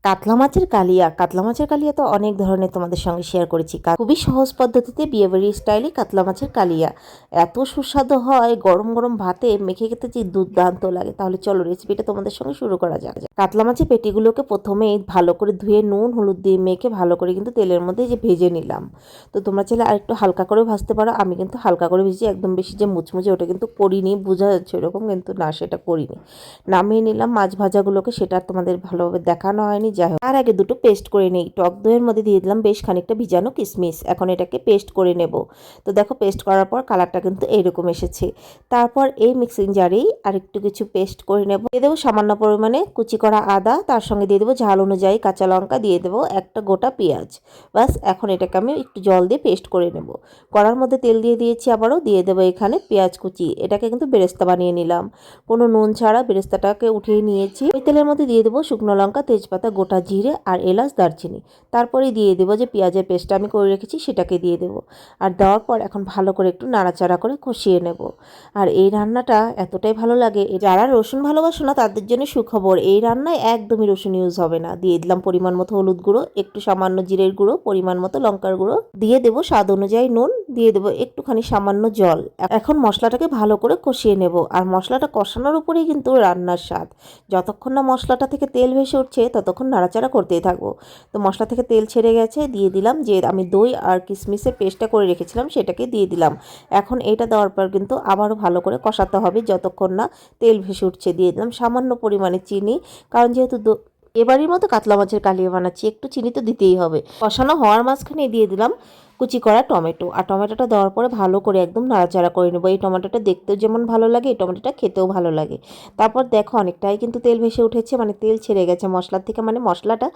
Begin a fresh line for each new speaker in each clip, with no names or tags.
কাতলা মাছের কালিয়া। কাতলা মাছের কালিয়া তো অনেক ধরনের তোমাদের সঙ্গে শেয়ার করেছি। খুবই সহজ পদ্ধতিতে বিয়েবাড়ি স্টাইলে কাতলা মাছের কালিয়া এত সুস্বাদু হয়, গরম গরম ভাতে মেখে খেতে যে দুর্দান্ত লাগে। তাহলে চলো রেসিপিটা তোমাদের সঙ্গে শুরু করা যাক। কাতলা মাছের পেটিগুলোকে প্রথমেই ভালো করে ধুয়ে নুন হলুদ দিয়ে মেখে ভালো করে কিন্তু তেলের মধ্যে যে ভেজে নিলাম। তো তোমরা চাইলে আর একটু হালকা করে ভাজতে পারো, আমি কিন্তু হালকা করে ভেজেছি, একদম বেশি যে মুচমুচে ওটা কিন্তু করিনি, বোঝা যাচ্ছে এরকম, কিন্তু না সেটা করিনি। নামিয়ে নিলাম মাছ ভাজাগুলোকে, সেটা আর তোমাদের ভালোভাবে দেখানো হয়নি। যাই হোক, তার আগে দুটো পেস্ট করে নিই। টক দইয়ের মধ্যে দিয়ে দিলাম বেশ খানিকটা ভিজানো কিশমিশ। এখন এটাকে পেস্ট করে নেব। তো দেখো পেস্ট করার পর কালারটা কিন্তু এইরকম এসেছে। তারপর এই মিক্সিং জারেই আর একটু কিছু পেস্ট করে নেব। দিয়ে দেবো সামান্য পরিমাণে কুচি করা আদা, তার সঙ্গে দিয়ে দেবো ঝাল অনুযায়ী কাঁচা লঙ্কা, দিয়ে দেবো একটা গোটা পেঁয়াজ। বাস এখন এটাকে আমি একটু জল দিয়ে পেস্ট করে নেব। কড়ার মধ্যে তেল দিয়ে দিয়েছি, আবারও দিয়ে দেবো এখানে পেঁয়াজ কুচি। এটাকে কিন্তু বেরেস্তা বানিয়ে নিলাম, কোনো নুন ছাড়া বেরেস্তাটাকে উঠিয়ে নিয়েছি। ওই তেলের মধ্যে দিয়ে দেবো শুকনো লঙ্কা, তেজপাতা, গোটা জিরে আর এলাচ, দারচিনি। তারপরে দিয়ে দেবো যে পেঁয়াজের পেস্টটা আমি করে রেখেছি সেটাকে দিয়ে দেবো। আর দেওয়ার পর এখন ভালো করে একটু নাড়াচাড়া করে কষিয়ে নেব। আর এই রান্নাটা এতটাই ভালো লাগে, যারা রসুন ভালোবাসো না তাদের জন্য সুখবর, এই রান্নায় একদমই রসুন ইউজ হবে না। দিয়ে দিলাম পরিমাণ মতো হলুদ গুঁড়ো, একটু সামান্য জিরের গুঁড়ো, পরিমাণ মতো লঙ্কার গুঁড়ো, দিয়ে দেবো স্বাদ অনুযায়ী নুন, দিয়ে দেবো একটুখানি সামান্য জল। এখন মশলাটাকে ভালো করে কষিয়ে নেব। আর মশলাটা কষানোর উপরেই কিন্তু রান্নার স্বাদ। যতক্ষণ না মশলাটা থেকে তেল ভেসে উঠছে ততক্ষণ নাড়াচাড়া করতেই থাকবো। তো মশলা থেকে তেল ছেড়ে গেছে, দিয়ে দিলাম যে আমি দই আর কিশমিশের পেস্টটা করে রেখেছিলাম সেটাকে দিয়ে দিলাম। এখন এটা দেওয়ার পর কিন্তু আবারও ভালো করে কষাতে হবে যতক্ষণ না তেল ভেসে উঠছে। দিয়ে দিলাম সামান্য পরিমাণে চিনি, কারণ যেহেতু এবারের মতো কাতলা মাছের কালিয়া বানাচ্ছি, একটু চিনি তো দিতেই হবে। কষানো হওয়ার মাঝখানে দিয়ে দিলাম কুচি করা টমেটো। আর টমেটোটা দেওয়ার পরে ভালো করে একদম নাড়াচাড়া করে নেবো। এই টমেটোটা দেখতেও যেমন ভালো লাগে, এই টমেটোটা খেতেও ভালো লাগে। তারপর দেখো অনেকটাই কিন্তু তেল ভেসে উঠেছে, মানে তেল ছেড়ে গেছে মশলার থেকে, মানে মশলাটা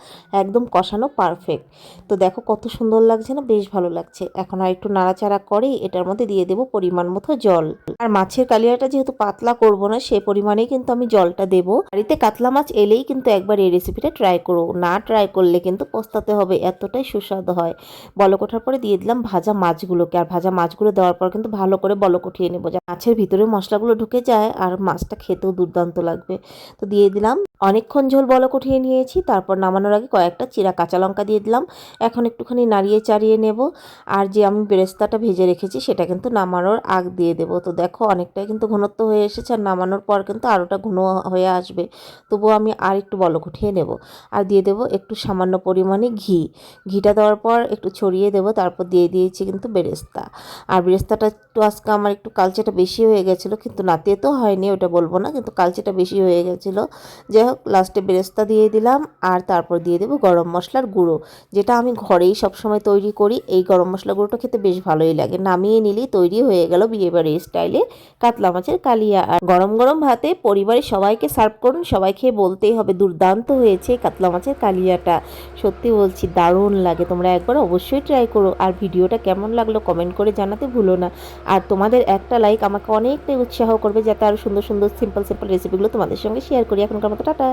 একদম কষানো পারফেক্ট। তো দেখো কত সুন্দর লাগছে না, বেশ ভালো লাগছে। এখন আর একটু নাড়াচাড়া করেই এটার মধ্যে দিয়ে দেবো পরিমাণ মতো জল। আর মাছের কালিয়াটা যেহেতু পাতলা করব না, সে পরিমাণেই কিন্তু আমি জলটা দেবো। বাড়িতে কাতলা মাছ এলেই কিন্তু একবার এই রেসিপিটা ট্রাই করো, না ট্রাই করলে কিন্তু পস্তাতে হবে, এতটাই সুস্বাদু হয়। বলক ওঠার পরে দিয়ে দিলাম ভাজা মাছগুলোকে। আর ভাজা মাছগুলো দেওয়ার পর কিন্তু ভালো করে বলক উঠিয়ে নেবো, যা মাছের ভিতরে মশলাগুলো ঢুকে যায় আর মাছটা খেতেও দুর্দান্ত লাগবে। তো দিয়ে দিলাম, অনেকক্ষণ ঝোল বলক উঠিয়ে নিয়েছি। তারপর নামানোর আগে কয়েকটা চিরা কাঁচা লঙ্কা দিয়ে দিলাম। এখন একটুখানি নাড়িয়ে চাড়িয়ে নেব। আর যে আমি বেরেস্তাটা ভেজে রেখেছি সেটা কিন্তু নামানোর আগ দিয়ে দেবো। তো দেখো অনেকটাই কিন্তু ঘনত্ব হয়ে এসেছে, আর নামানোর পর কিন্তু আরোটা ঘন হয়ে আসবে। তবুও আমি আর একটু বলক উঠিয়ে নেব। আর দিয়ে দেবো একটু সামান্য পরিমাণে ঘি। ঘিটা দেওয়ার পর একটু ছড়িয়ে দেবো। তারপর দিয়ে দিয়েছি কিন্তু বেরেস্তা। আর বেরেস্তাটা একটু আজকে আমার একটু কালচেটা বেশি হয়ে গেছিলো, কিন্তু না তেতো হয়নি ওটা বলবো না, কিন্তু কালচেটা বেশি হয়ে গেছিলো। যাই হোক, লাস্টে বেরেস্তা দিয়ে দিলাম। আর তারপর দিয়ে দেবো গরম মশলার গুঁড়ো, যেটা আমি ঘরেই সবসময় তৈরি করি। এই গরম মশলা গুঁড়োটা খেতে বেশ ভালোই লাগে। নামিয়ে নিলেই তৈরি হয়ে গেল বিয়েবাড়ির স্টাইলে কাতলা মাছের কালিয়া। আর গরম গরম ভাতে পরিবারের সবাইকে সার্ভ করুন, সবাই খেয়ে বলতেই হবে দুর্দান্ত হয়েছে কাতলা মাছের কালিয়াটা। সত্যি বলছি দারুণ লাগে, তোমরা একবার অবশ্যই ট্রাই করো। আর ভিডিওটা কেমন লাগলো কমেন্ট করে জানাতে ভুলো না। আর তোমাদের একটা লাইক আমাকে অনেকটাই উৎসাহ করবে, যাতে আরও সুন্দর সুন্দর সিম্পল রেসিপিগুলো তোমাদের সঙ্গে শেয়ার করি। এখনকার মতো টাটা।